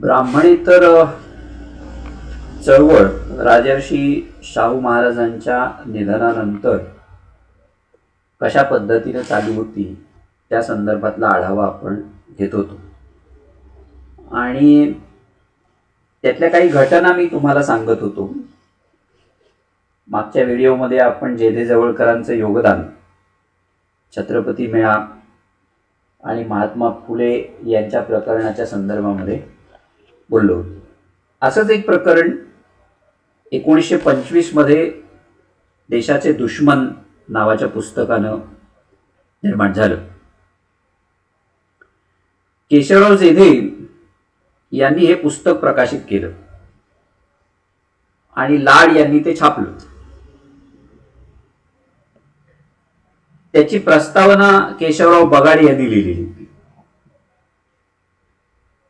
ब्राह्मणेतर चळवळ राजर्षी शाहू महाराजांच्या निधनानंतर कशा पद्धतीने चालू होती त्या संदर्भातला आढावा आपण घेत होतो आणि त्यातल्या काही घटना मी तुम्हाला सांगत होतो. मागच्या व्हिडिओमध्ये आपण जे जवळकरांचं योगदान, छत्रपती मेळा आणि महात्मा फुले यांच्या प्रकरणाच्या संदर्भामध्ये बोललो होतो. असंच एक प्रकरण 1925 मध्ये देशाचे दुश्मन नावाच्या पुस्तकानं निर्माण झालं. केशवराव जेधे यांनी हे पुस्तक प्रकाशित केलं आणि लाड यांनी ते छापलं. त्याची प्रस्तावना केशवराव बगाडे यांनी लिहिलेली होती.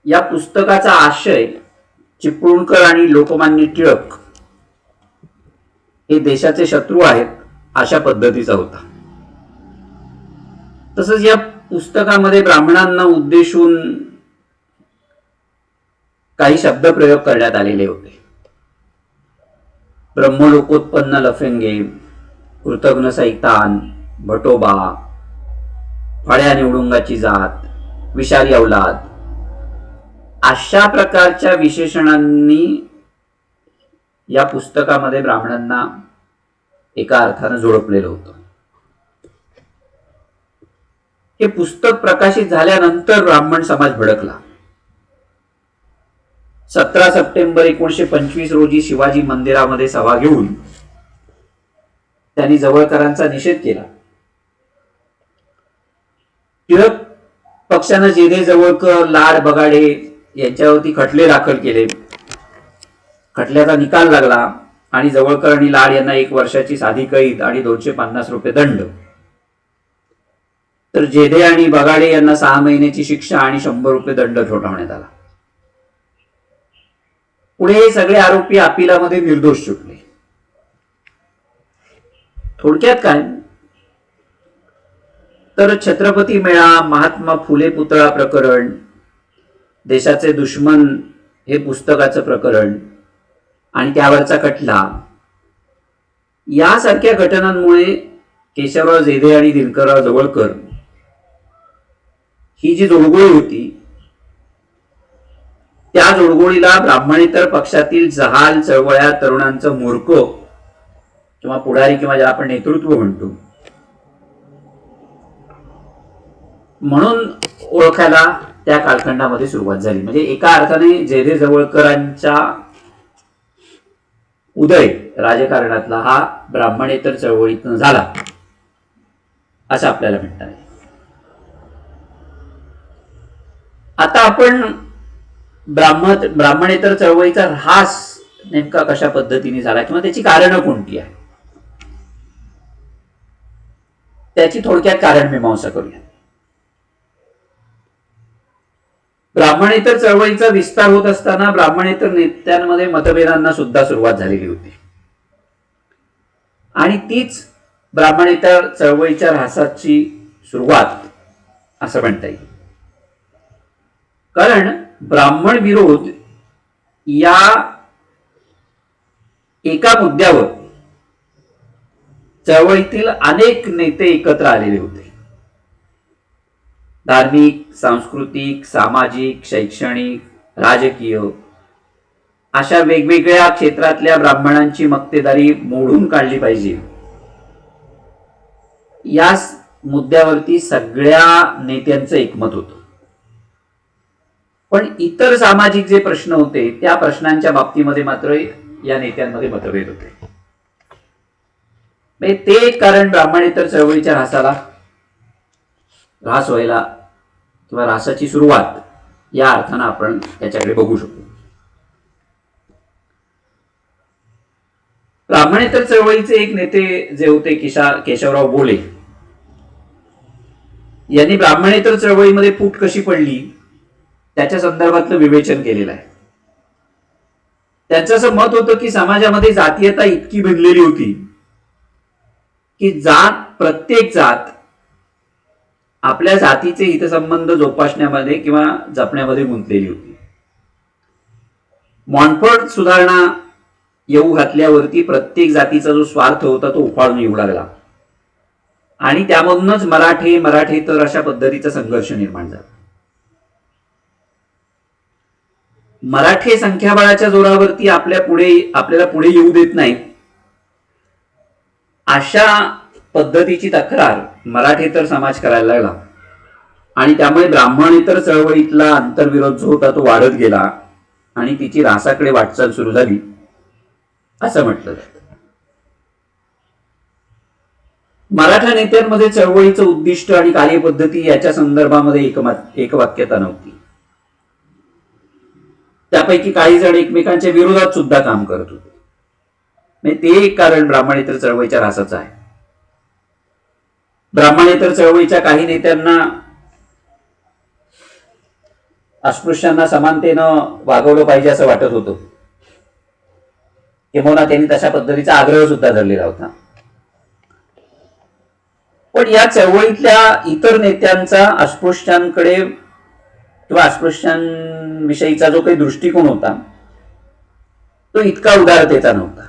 या पुस्तकाचा आशय चिपळूणकर आणि लोकमान्य टिळक हे देशाचे शत्रू आहेत अशा पद्धतीचा होता. तसंच या पुस्तकामध्ये ब्राह्मणांना उद्देशून काही शब्दप्रयोग करण्यात आलेले होते. ब्रह्मलोकोत्पन्न लफंगे, कृतघ्न सैतान, भटोबा, फळ्या निवडुंगाची जात, विषारी अवलाद अशा प्रकारच्या विशेषणांनी या पुस्तकामध्ये ब्राह्मणांना एका अर्थानं झोडपलेलं होतं. हे पुस्तक प्रकाशित झाल्यानंतर ब्राह्मण समाज भडकला. 17 सप्टेंबर 1925 रोजी शिवाजी मंदिरामध्ये सभा घेऊन त्यांनी जवळकरांचा निषेध केला. टिळक पक्षानं जेधे जवळकर, लाड, बगाडे यांच्यावरती खटले दाखल केले. खटल्याचा निकाल लागला आणि जवळकर आणि लाड यांना 1 वर्षाची साधी कैद आणि 250 रुपये दंड, तर जेधे आणि बगाडे यांना 6 महिन्याची शिक्षा आणि 100 रुपये दंड ठोठावण्यात आला. पुढे हे सगळे आरोपी अपिलामध्ये निर्दोष सुटले. थोडक्यात काय तर छत्रपती मेळा, महात्मा फुले पुतळा प्रकरण, देशाचे दुश्मन हे पुस्तकाचं प्रकरण आणि त्यावरचा खटला यासारख्या घटनांमुळे केशवराव जेधे आणि दिनकरराव जवळकर ही जी जोडगोळी होती त्या जोडगोळीला ब्राह्मणेतर पक्षातील जहाल चळवळ्या तरुणांचं मूर्ख किंवा पुढारी किंवा ज्याला आपण नेतृत्व म्हणतो म्हणून ओळखायला त्या कालखंडामध्ये सुरुवात झाली. म्हणजे एका अर्थाने जेधे जवळकरांचा उदय राजकारणातला हा ब्राह्मणेतर चळवळीतून झाला असं आपल्याला म्हणता येईल. आता आपण ब्राह्मणेतर चळवळीचा ऱ्हास नेमका कशा पद्धतीने झाला किंवा त्याची कारणं कोणती आहे त्याची थोडक्यात कारण मीमांसा करूया. ब्राह्मणेतर चळवळीचा विस्तार होत असताना ब्राह्मणेतर नेत्यांमध्ये मतभेदांना सुद्धा सुरुवात झालेली होती आणि तीच ब्राह्मणेतर चळवळीच्या ऱ्हासाची सुरुवात असं म्हणता येईल. कारण ब्राह्मण विरोध या एका मुद्द्यावर चळवळीतील अनेक नेते एकत्र आलेले होते. धार्मिक, सांस्कृतिक, सामाजिक, शैक्षणिक, राजकीय अशा वेगवेगळ्या क्षेत्रातल्या ब्राह्मणांची मक्तेदारी मोडून काढली पाहिजे या मुद्द्यावरती सगळ्या नेत्यांचं एकमत होतं. पण इतर सामाजिक जे प्रश्न होते त्या प्रश्नांच्या बाबतीमध्ये मात्र या नेत्यांमध्ये मतभेद होते. ते एक कारण ब्राह्मणेतर चळवळीच्या ऱ्हास व्हायला किंवा ऱ्हासाची सुरुवात या अर्थानं आपण त्याच्याकडे बघू शकतो. ब्राह्मणेतर चळवळीचे एक नेते जे होते केशवराव बोले यांनी ब्राह्मणेतर चळवळीमध्ये फूट कशी पडली त्याच्या संदर्भातलं विवेचन केलेलं आहे. त्यांचं असं मत होतं की समाजामध्ये जातीयता इतकी भिनलेली होती की प्रत्येक जात आपल्या जातीचे हितसंबंध जोपासण्यामध्ये किंवा जपण्यामध्ये गुंतलेली होती. मॉन्टफोर्ट सुधारणा येऊ घातल्यावरती प्रत्येक जातीचा जो स्वार्थ होता तो उफाळून येऊ लागला आणि त्यामधूनच मराठेतर अशा पद्धतीचा संघर्ष निर्माण झाला. मराठे संख्याबळाच्या जोरावरती आपल्याला पुढे येऊ देत नाही अशा पद्धतीची तक्रार मराठेतर समाज करायला लागला आणि त्यामुळे ब्राह्मणेतर चळवळीतला आंतरविरोध जो होता तो वाढत गेला आणि तिची ऱ्हासाकडे वाटचाल सुरू झाली असं म्हटलं जातं. मराठा नेत्यांमध्ये चळवळीचं उद्दिष्ट आणि कार्यपद्धती याच्या संदर्भामध्ये एकवाक्यता नव्हती. त्यापैकी काही जण एकमेकांच्या विरोधात सुद्धा काम करत होते. ते एक कारण ब्राह्मणेतर चळवळीच्या ऱ्हासाचं आहे. ब्राह्मणेतर चळवळीच्या काही नेत्यांना अस्पृश्यांना समानतेनं वागवलं पाहिजे असं वाटत होतं, किंवा त्यांनी तशा पद्धतीचा आग्रह सुद्धा धरलेला होता. पण या चळवळीतल्या इतर नेत्यांचा अस्पृश्यांकडे किंवा अस्पृश्यांविषयीचा जो काही दृष्टिकोन होता तो इतका उदारतेचा नव्हता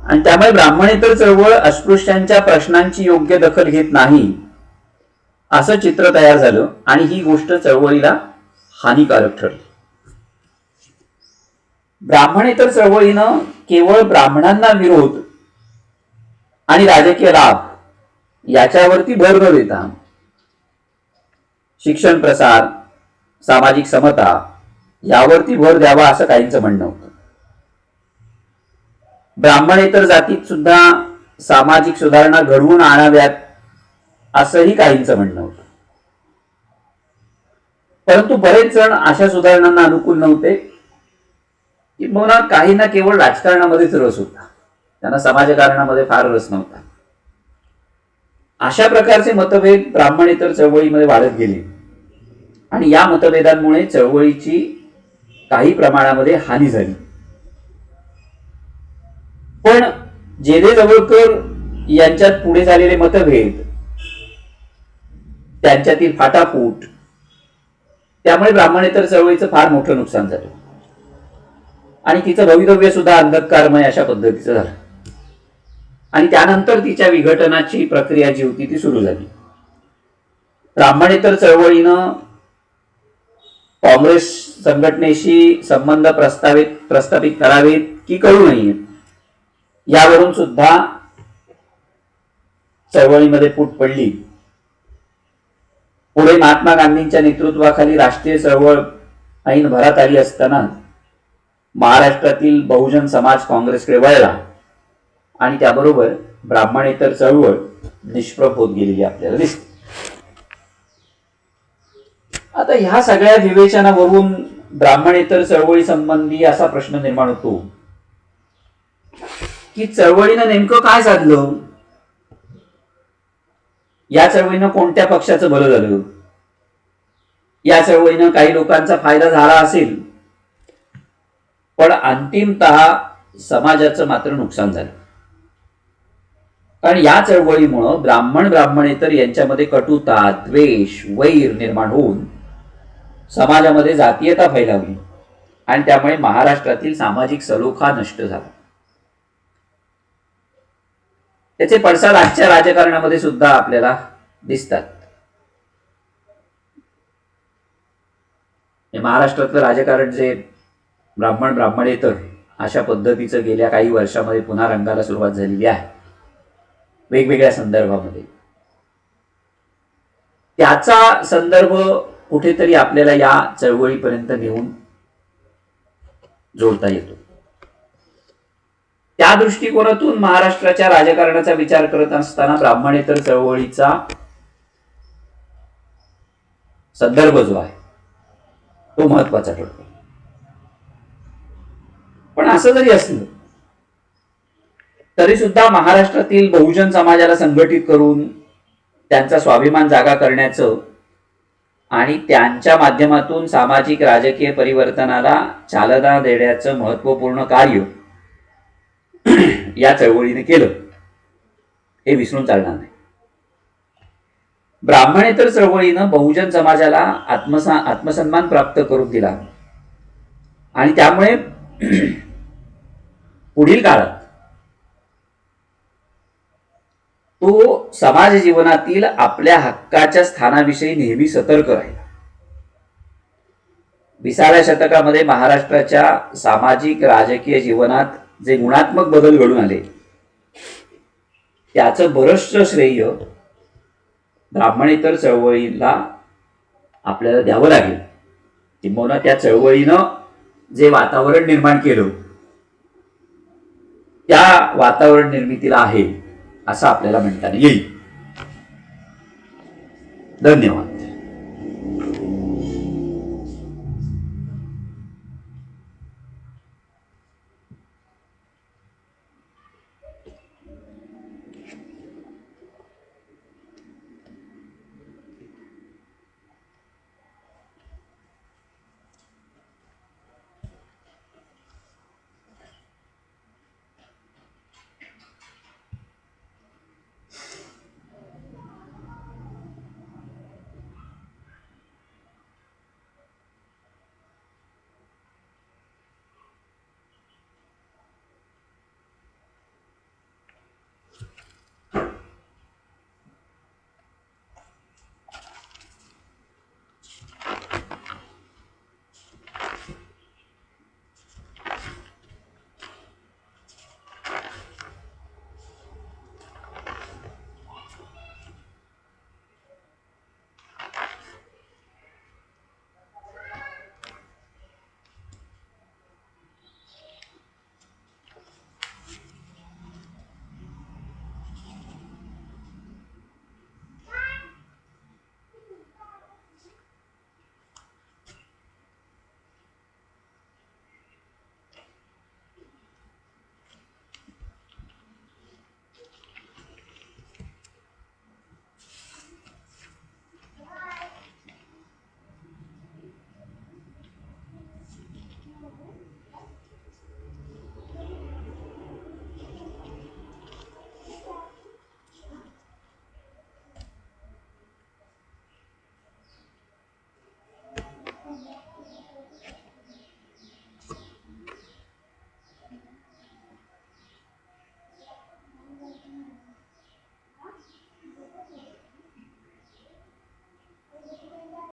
आणि त्यामुळे ब्राह्मणेतर चळवळ अस्पृश्यांच्या प्रश्नांची योग्य दखल घेत नाही असं चित्र तयार झालं आणि ही गोष्ट चळवळीला हानिकारक ठरली. ब्राह्मणेतर चळवळीनं केवळ ब्राह्मणांना विरोध आणि राजकीय लाभ याच्यावरती भर न देता शिक्षण प्रसार, सामाजिक समता यावरती भर द्यावा असं काहींचं म्हणणं होतं. ब्राह्मणेतर जातीत सुद्धा सामाजिक सुधारणा घडवून आणाव्यात असंही काहींचं म्हणणं होतं. परंतु बरेच जण अशा सुधारणांना अनुकूल नव्हते. किंवा काहींना केवळ राजकारणामध्येच रस होता, त्यांना समाजकारणामध्ये फार रस नव्हता. अशा प्रकारचे मतभेद ब्राह्मणेतर चळवळीमध्ये वाढत गेले आणि या मतभेदांमुळे चळवळीची काही प्रमाणामध्ये हानी झाली. पण जेधे जवळकर यांच्यात पुढे झालेले मतभेद, त्यांच्यातील फाटाफूट, त्यामुळे ब्राह्मणेतर चळवळीचं फार मोठं नुकसान झालं आणि तिचं भवितव्य सुद्धा अंधकारमय अशा पद्धतीचं झालं आणि त्यानंतर तिच्या विघटनाची प्रक्रिया जी होती ती सुरू झाली. ब्राह्मणेतर चळवळीनं काँग्रेस संघटनेशी संबंध प्रस्थापित करावेत की करू नयेत यावरून सुद्धा चळवळीमध्ये फूट पडली. पुढे महात्मा गांधींच्या नेतृत्वाखाली राष्ट्रीय चळवळ ऐन भरात आली असताना महाराष्ट्रातील बहुजन समाज काँग्रेसकडे वळला आणि त्याबरोबर ब्राह्मणेतर चळवळ निष्प्रभ होत गेलेली आपल्याला दिसते. आता ह्या सगळ्या विवेचनावरून ब्राह्मणेतर चळवळी संबंधी असा प्रश्न निर्माण होतो की चळवळीनं नेमकं काय साधलं, या चळवळीनं कोणत्या पक्षाचं भलं झालं, या चळवळीनं काही लोकांचा फायदा झाला असेल पण अंतिमतः समाजाचं मात्र नुकसान झालं. कारण या चळवळीमुळं ब्राह्मणेतर यांच्यामध्ये कटुता, द्वेष, वैर निर्माण होऊन समाजामध्ये जातीयता फैलावली आणि त्यामुळे महाराष्ट्रातील सामाजिक सलोखा नष्ट झाला. त्याचे पडसाद आजच्या राजकारणामध्ये सुद्धा आपल्याला दिसतात. महाराष्ट्रातलं राजकारण जे ब्राह्मणेतर अशा पद्धतीचं गेल्या काही वर्षामध्ये पुन्हा रंगाला सुरुवात झालेली आहे वेगवेगळ्या संदर्भामध्ये. त्याचा संदर्भ कुठेतरी आपल्याला या चळवळीपर्यंत नेऊन जोडता येतो. त्या दृष्टिकोनातून महाराष्ट्राच्या राजकारणाचा विचार करत असताना ब्राह्मणेतर चळवळीचा संदर्भ जो आहे तो महत्वाचा ठरतो. पण असं जरी असलं तरी सुद्धा महाराष्ट्रातील बहुजन समाजाला संघटित करून त्यांचा स्वाभिमान जागा करण्याचं आणि त्यांच्या माध्यमातून सामाजिक राजकीय परिवर्तनाला चालना देण्याचं महत्वपूर्ण कार्य या चळवळीने केलं हे विसरून चालणार नाही. ब्राह्मणेतर चळवळीनं बहुजन समाजाला आत्मसन्मान प्राप्त करून दिला आणि त्यामुळे पुढील काळात तो समाज जीवनातील आपल्या हक्काच्या स्थानाविषयी नेहमी सतर्क राहिला. 20व्या शतकामध्ये महाराष्ट्राच्या सामाजिक राजकीय जीवनात जे गुणात्मक बदल घडून आले त्याचं बरंचसं श्रेय ब्राह्मणेतर चळवळीला आपल्याला द्यावं लागेल. किंबहुना त्या चळवळीनं जे वातावरण निर्माण केलं त्या वातावरण निर्मितीला आहे असं आपल्याला म्हणता येईल. धन्यवाद.